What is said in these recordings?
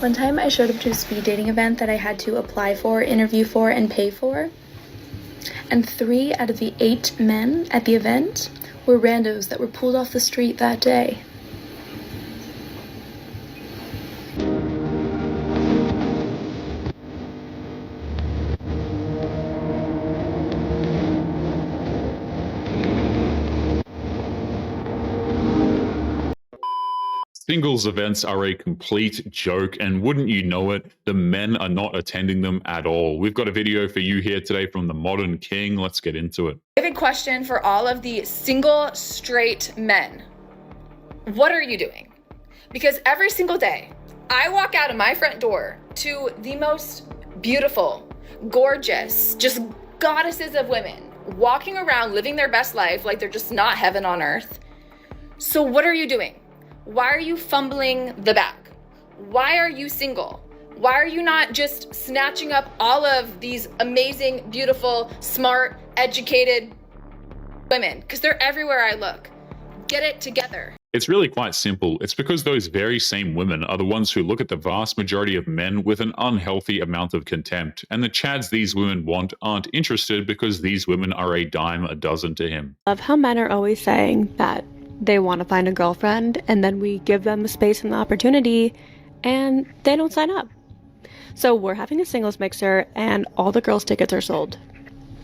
One time I showed up to a speed dating event that I had to apply for, interview for, and pay for. And 3 out of the 8 men at the event were randos that were pulled off the street that day. Singles events are a complete joke, and wouldn't you know it, the men are not attending them at all. We've got a video for you here today from the Modern King. Let's get into it. I have a question for all of the single straight men. What are you doing? Because every single day, I walk out of my front door to the most beautiful, gorgeous, just goddesses of women, walking around living their best life like they're just not heaven on earth. So what are you doing? Why are you fumbling the bag? Why are you single? Why are you not just snatching up all of these amazing, beautiful, smart, educated women? Because they're everywhere I look. Get it together. It's really quite simple. It's because those very same women are the ones who look at the vast majority of men with an unhealthy amount of contempt. And the chads these women want aren't interested because these women are a dime a dozen to him. I love how men are always saying that they want to find a girlfriend, and then we give them the space and the opportunity, and they don't sign up. So we're having a singles mixer, and all the girls' tickets are sold.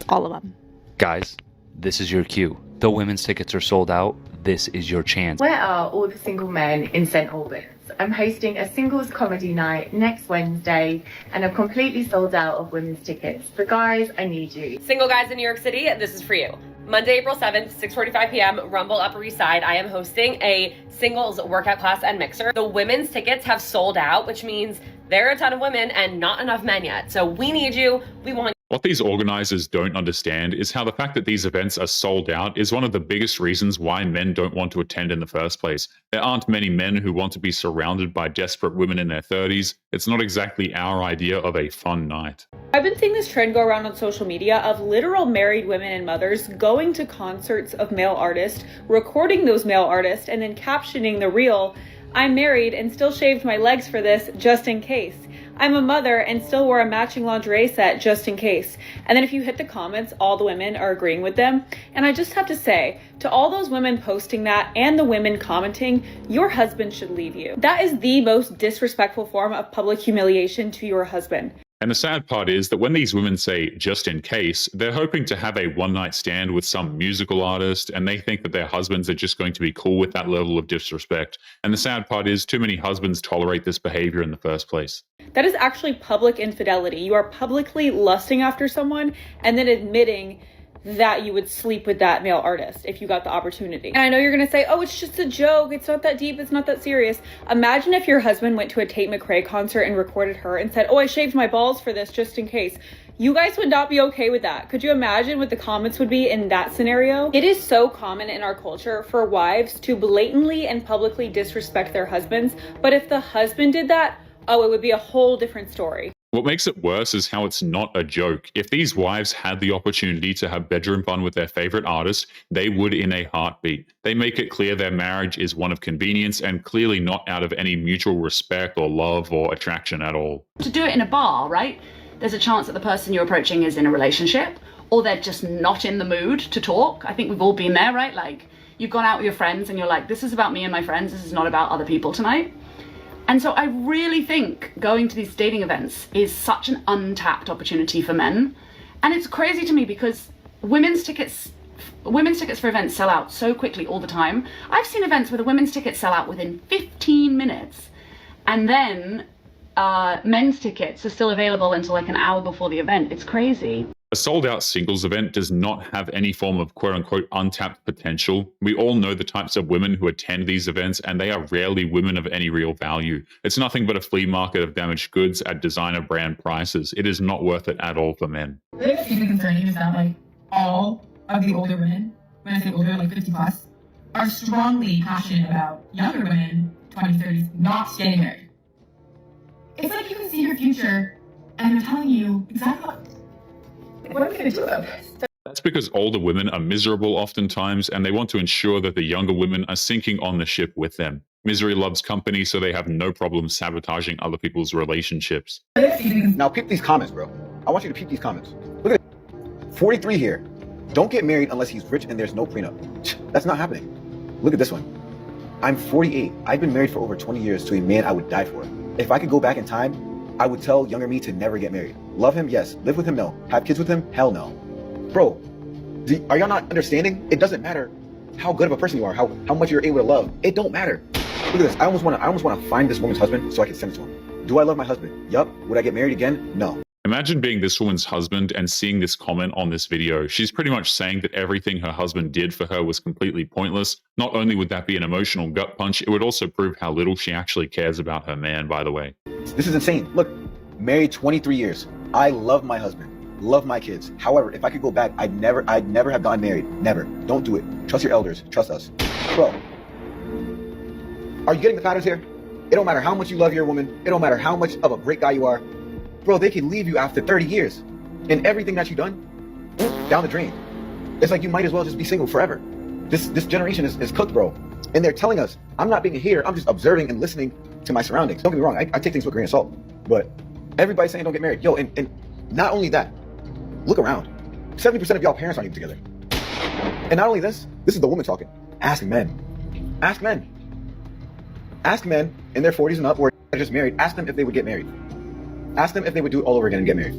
All of them. Guys, this is your cue. The women's tickets are sold out. This is your chance. Where are all the single men in St Albans? I'm hosting a singles comedy night next Wednesday, and I'm completely sold out of women's tickets. So guys, I need you. Single guys in New York City, this is for you. Monday, April 7th, 6:45 p.m., Rumble Upper East Side. I am hosting a singles workout class and mixer. The women's tickets have sold out, which means there are a ton of women and not enough men yet. So we need you. We want you. What these organizers don't understand is how the fact that these events are sold out is one of the biggest reasons why men don't want to attend in the first place. There aren't many men who want to be surrounded by desperate women in their 30s. It's not exactly our idea of a fun night. I've been seeing this trend go around on social media of literal married women and mothers going to concerts of male artists, recording those male artists, and then captioning the reel, "I'm married and still shaved my legs for this just in case. I'm a mother and still wore a matching lingerie set just in case." And then if you hit the comments, all the women are agreeing with them. And I just have to say, to all those women posting that and the women commenting, your husband should leave you. That is the most disrespectful form of public humiliation to your husband. And the sad part is that when these women say just in case, they're hoping to have a one-night stand with some musical artist, and they think that their husbands are just going to be cool with that level of disrespect. And the sad part is too many husbands tolerate this behavior in the first place. That is actually public infidelity. You are publicly lusting after someone and then admitting that you would sleep with that male artist if you got the opportunity. And I know you're gonna say, oh, it's just a joke, it's not that deep, it's not that serious. Imagine if your husband went to a Tate McRae concert and recorded her and said, oh, I shaved my balls for this just in case. You guys would not be okay with that. Could you imagine what the comments would be in that scenario? It is so common in our culture for wives to blatantly and publicly disrespect their husbands, but if the husband did that, oh, it would be a whole different story. What makes it worse is how it's not a joke. If these wives had the opportunity to have bedroom fun with their favorite artist, they would in a heartbeat. They make it clear their marriage is one of convenience and clearly not out of any mutual respect or love or attraction at all. To do it in a bar, right? There's a chance that the person you're approaching is in a relationship, or they're just not in the mood to talk. I think we've all been there, right? Like, you've gone out with your friends and you're like, this is about me and my friends, this is not about other people tonight. And so I really think going to these dating events is such an untapped opportunity for men. And it's crazy to me because women's tickets for events sell out so quickly all the time. I've seen events where the women's tickets sell out within 15 minutes. And then men's tickets are still available until like an hour before the event. It's crazy. A sold-out singles event does not have any form of quote-unquote untapped potential. We all know the types of women who attend these events, and they are rarely women of any real value. It's nothing but a flea market of damaged goods at designer brand prices. It is not worth it at all for men. I think what's deeply concerning is that like all of the older women, when I say older, like 50 plus, are strongly passionate about younger women, 20s, 30s, not getting married. It's like you can see your future, and they're telling you exactly what are we going to do about this? That's because older women are miserable oftentimes, and they want to ensure that the younger women are sinking on the ship with them. Misery loves company, so they have no problem sabotaging other people's relationships. Now pick these comments, bro. I want you to peep these comments. Look at it. 43 here. Don't get married unless he's rich and there's no prenup. That's not happening. Look at this one. I'm 48. I've been married for over 20 years to a man I would die for. If I could go back in time, I would tell younger me to never get married. Love him? Yes. Live with him? No. Have kids with him? Hell no. Bro, are y'all not understanding? It doesn't matter how good of a person you are, how much you're able to love. It don't matter. Look at this. I almost want to find this woman's husband so I can send it to him. Do I love my husband? Yup. Would I get married again? No. Imagine being this woman's husband and seeing this comment on this video. She's pretty much saying that everything her husband did for her was completely pointless. Not only would that be an emotional gut punch, it would also prove how little she actually cares about her man, by the way. This is insane. Look, married 23 years. I love my husband, love my kids. However, if I could go back, I'd never have gotten married. Never. Don't do it. Trust your elders. Trust us. Bro, are you getting the patterns here? It don't matter how much you love your woman. It don't matter how much of a great guy you are. Bro, they can leave you after 30 years. And everything that you've done, down the drain. It's like you might as well just be single forever. This generation is cooked, bro. And they're telling us, I'm not being a hater, I'm just observing and listening to my surroundings. Don't get me wrong, I take things with a grain of salt. But everybody's saying don't get married. Yo, and not only that, look around. 70% of y'all parents aren't even together. And not only this is the woman talking. Ask men. Ask men. Ask men in their 40s and up or just married, ask them if they would get married. Ask them if they would do it all over again and get married.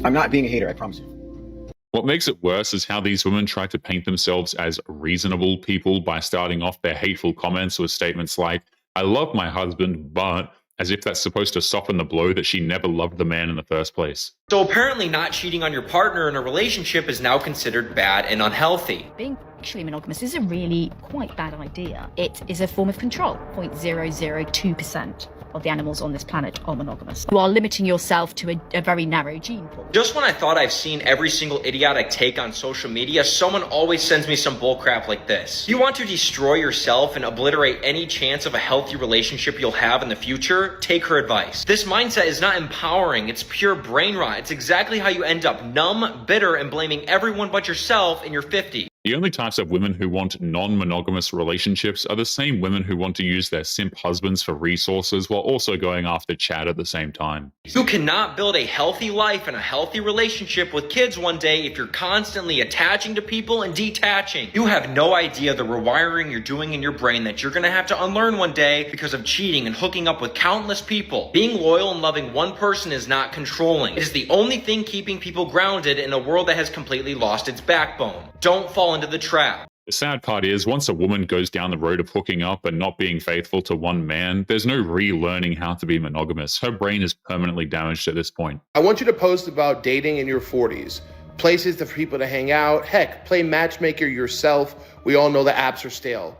I'm not being a hater, I promise you. What makes it worse is how these women try to paint themselves as reasonable people by starting off their hateful comments with statements like, I love my husband, but, as if that's supposed to soften the blow that she never loved the man in the first place. So apparently not cheating on your partner in a relationship is now considered bad and unhealthy. Being sexually monogamous is a really quite bad idea. It is a form of control. 0.002% of the animals on this planet are monogamous. You are limiting yourself to a very narrow gene pool. Just when I thought I've seen every single idiotic take on social media, someone always sends me some bullcrap like this. You want to destroy yourself and obliterate any chance of a healthy relationship you'll have in the future? Take her advice. This mindset is not empowering, it's pure brain rot. It's exactly how you end up numb, bitter, and blaming everyone but yourself in your 50s. The only types of women who want non-monogamous relationships are the same women who want to use their simp husbands for resources while also going after Chad at the same time. You cannot build a healthy life and a healthy relationship with kids one day if you're constantly attaching to people and detaching. You have no idea the rewiring you're doing in your brain that you're gonna have to unlearn one day because of cheating and hooking up with countless people. Being loyal and loving one person is not controlling. It is the only thing keeping people grounded in a world that has completely lost its backbone. Don't fall into the trap. The sad part is, once a woman goes down the road of hooking up and not being faithful to one man, there's no relearning how to be monogamous. Her brain is permanently damaged at this point. I want you to post about dating in your 40s, places for people to hang out. Heck, play matchmaker yourself. We all know the apps are stale.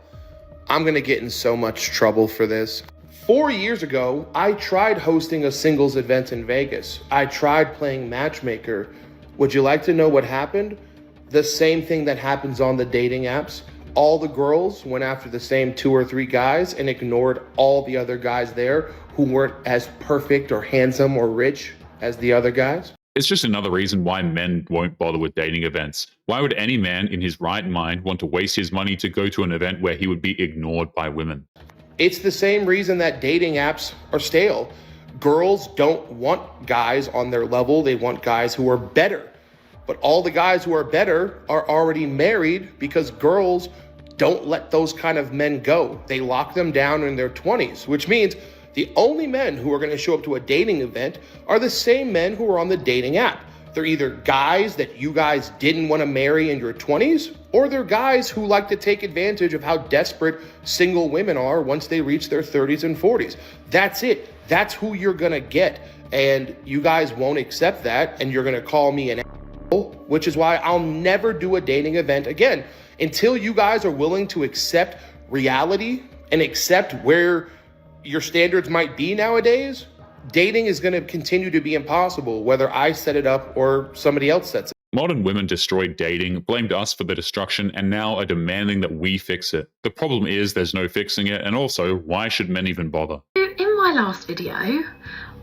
I'm gonna get in so much trouble for this. 4 years ago, I tried hosting a singles event in Vegas. I tried playing matchmaker. Would you like to know what happened? The same thing that happens on the dating apps. All the girls went after the same 2 or 3 guys and ignored all the other guys there who weren't as perfect or handsome or rich as the other guys. It's just another reason why men won't bother with dating events. Why would any man in his right mind want to waste his money to go to an event where he would be ignored by women? It's the same reason that dating apps are stale. Girls don't want guys on their level. They want guys who are better. But all the guys who are better are already married because girls don't let those kind of men go. They lock them down in their 20s, which means the only men who are going to show up to a dating event are the same men who are on the dating app. They're either guys that you guys didn't want to marry in your 20s, or they're guys who like to take advantage of how desperate single women are once they reach their 30s and 40s. That's it. That's who you're going to get. And you guys won't accept that, and you're going to call me an asshole, which is why I'll never do a dating event again until you guys are willing to accept reality and accept where your standards might be nowadays. Dating is going to continue to be impossible, whether I set it up or somebody else sets it. Modern women destroyed dating, blamed us for the destruction, and now are demanding that we fix it. The problem is there's no fixing it, and also, why should men even bother? In my last video,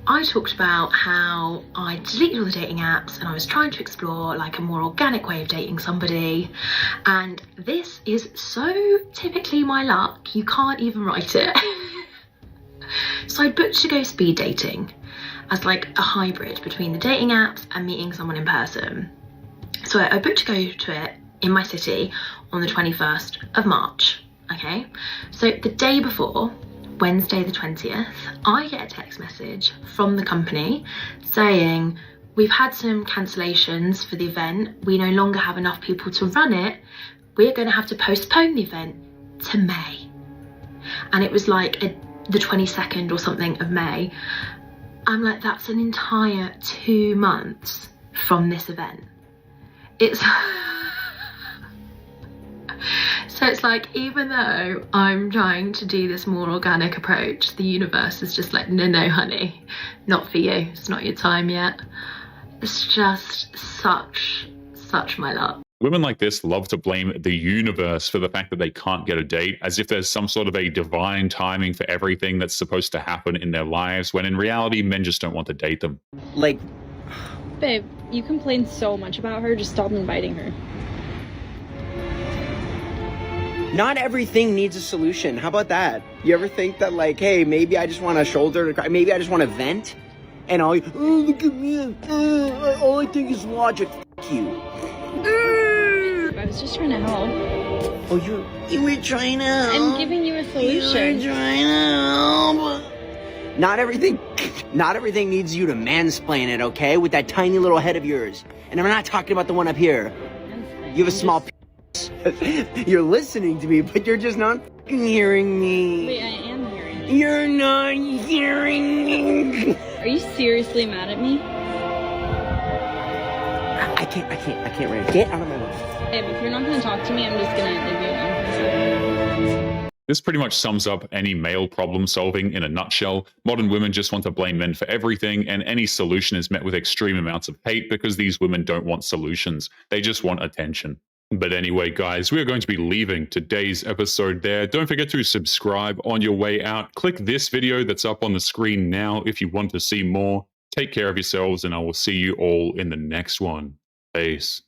I talked about how I deleted all the dating apps and I was trying to explore like a more organic way of dating somebody. And this is so typically my luck, you can't even write it. So I booked to go speed dating as like a hybrid between the dating apps and meeting someone in person. So I booked to go to it in my city on the 21st of March, okay? So the day before, Wednesday the 20th, I get a text message from the company saying, we've had some cancellations for the event. We no longer have enough people to run it. We're going to have to postpone the event to May. And it was like the 22nd or something of May. I'm like, that's an entire 2 months from this event. It's so it's like, even though I'm trying to do this more organic approach, the universe is just like, no honey, not for you, it's not your time yet. It's just such my luck. Women like this love to blame the universe for the fact that they can't get a date, as if there's some sort of a divine timing for everything that's supposed to happen in their lives, when in reality, men just don't want to date them. Like, Babe, you complain so much about her, just stop inviting her. not everything needs a solution. How about that? You ever think that, like, hey, maybe I just want a shoulder to cry, maybe I just want to vent? And all you, oh, look at me, all I think is logic. F you. I was just trying to help. Oh, you were trying to help. I'm giving you a solution. You were trying to help. Not everything needs you to mansplain it, okay? With that tiny little head of yours. And I'm not talking about the one up here. You have a small You're listening to me, but you're just not fucking hearing me. Wait, I am hearing you. You're not hearing me. Are you seriously mad at me? I can't right now. Get out of my life. Babe, if you're not gonna talk to me, I'm just gonna leave you alone for a second. This pretty much sums up any male problem solving in a nutshell. Modern women just want to blame men for everything, and any solution is met with extreme amounts of hate because these women don't want solutions. They just want attention. But anyway, guys, we are going to be leaving today's episode there. Don't forget to subscribe on your way out. Click this video that's up on the screen now if you want to see more. Take care of yourselves, and I will see you all in the next one. Peace.